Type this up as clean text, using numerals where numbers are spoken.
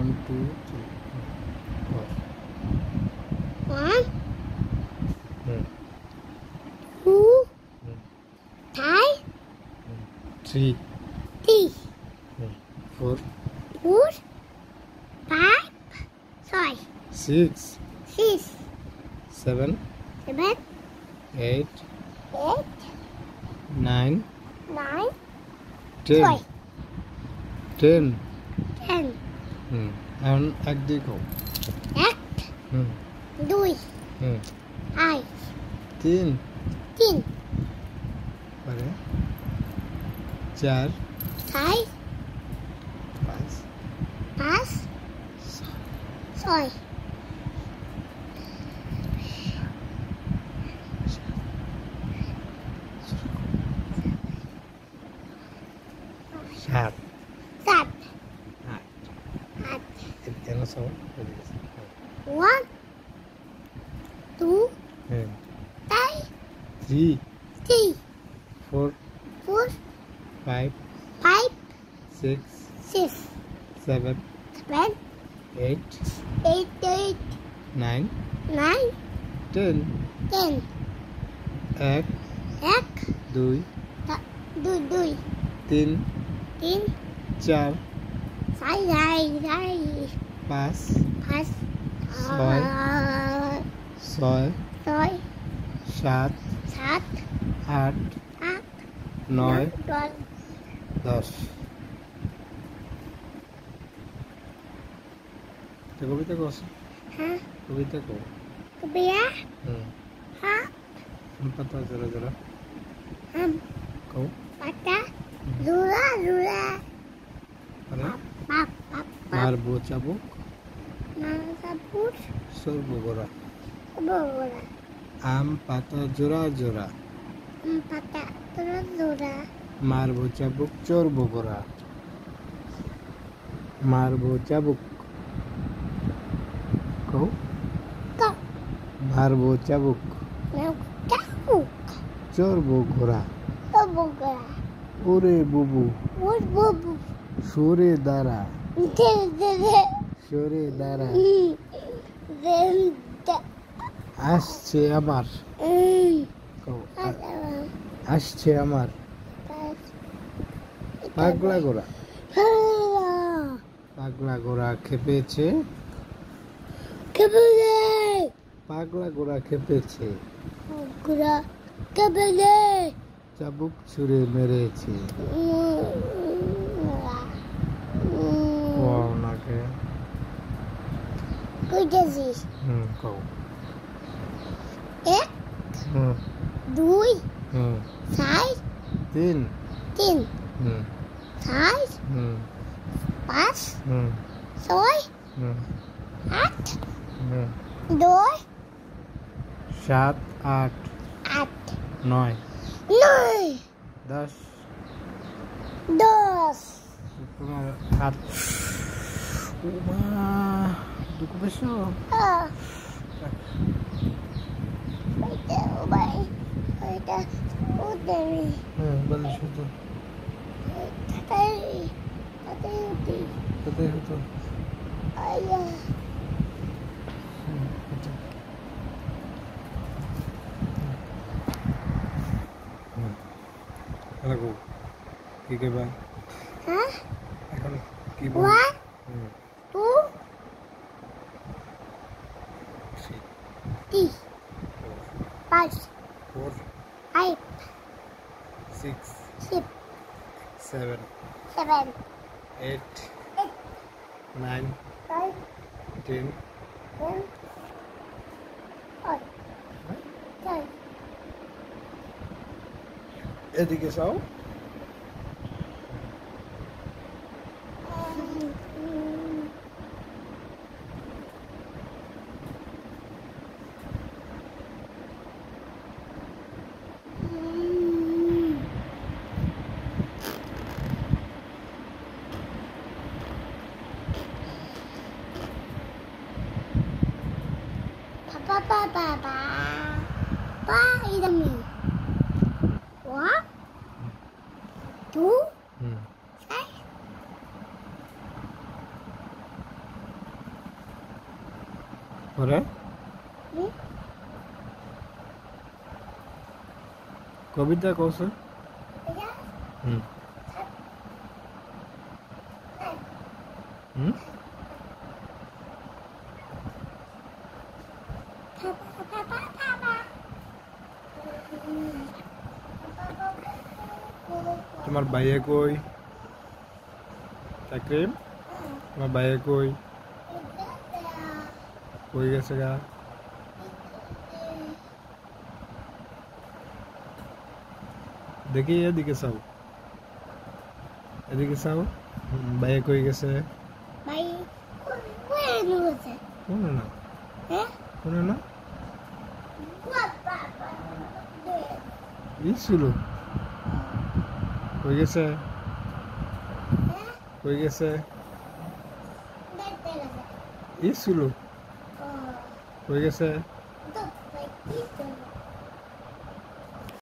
1, 2, 3, 4. 1, Hmm. 2, Hmm. 3, 3, 3, 4, 4, 5, 6, 6, 7, 7, 8, 8, 9, 9, 10. 10. 10, এখন একদিক হোক। 1, 2, 2, 3, 3, পরে 4, 5, 5, 5, 6, 7, 7, 8. 8, কেন সব 1, 2, 3, 3, 3, 4, 4, 5, 5, 6, 6, 7, 7, 8, 8, 8, 9, 9, 10. 10, 1, 1, 2, 2, 2, 3, 3, 4, 5, 5, 6, 6, 7, 7, 8, 8, 9, 10, 10. তো কবিতা কস হ্যাঁ কবিতা কো বিয়া হুম হ্যাঁ পাতা জোড়া জোড়া কো পাতা জোড়া জোড়া আরে বাপ বাপ মার বোচাবুক মাসাপুর সর্বগোরা বড়া আম পাতা জোড়া জোড়া পাতা জোড়া জোড়া মার বোচাবুক চোর বগোরা মার বোচাবুক কো কা মার বোচাবুক কাকুক চোর বগোরা বগা ওরে বুবু ওর বাবু সরে দাঁড়া দে দে দে সরে দাঁড়া দে আসছে আমার কও আসছে আমার পাগলা গোরা পাগলা গোরা খেপেছে কবলে পাগলা গোরা খেপেছে গুড়া কবলে চাবুক ছুঁড়ে মেরেছে ওনাকে কই যাচ্ছিস কও এক হুম দুই হুম চার 3 তিন হুম চার হুম পাঁচ হুম ছয় হুম 8 হুম 2 7 8 8 9 9 10 10 তোমার হাত ওমা দুঃখ পেয়েছো ওইটা ভাই ওইটা ওদের বলে শুধু তাই তাই উঠি কোথায় হতো আয়া লাগো কি কেবা হ্যাঁ এখন কি বল 1 2 3 5 4 5 6 6 7 7 8 9 5 10 10 5 এদিকে যাও Pa, idami. 1 2 3 পরে হুম কবিতা কৌছে এটা হুম হুম তোমার ভাইয়া কই তাকরিম তোমার ভাইয়া কই কই গেছে গা দেখি এদিকে চাও এদিকে চাও ভাইয়া কই গেছে ভাই কই নিয়েছে কোন না হ্যাঁ কোন না বাবা ই শুরু কই গেছে কই গেছে দেখতে গেছে ই শুরু ও কই গেছে তো ভাই কি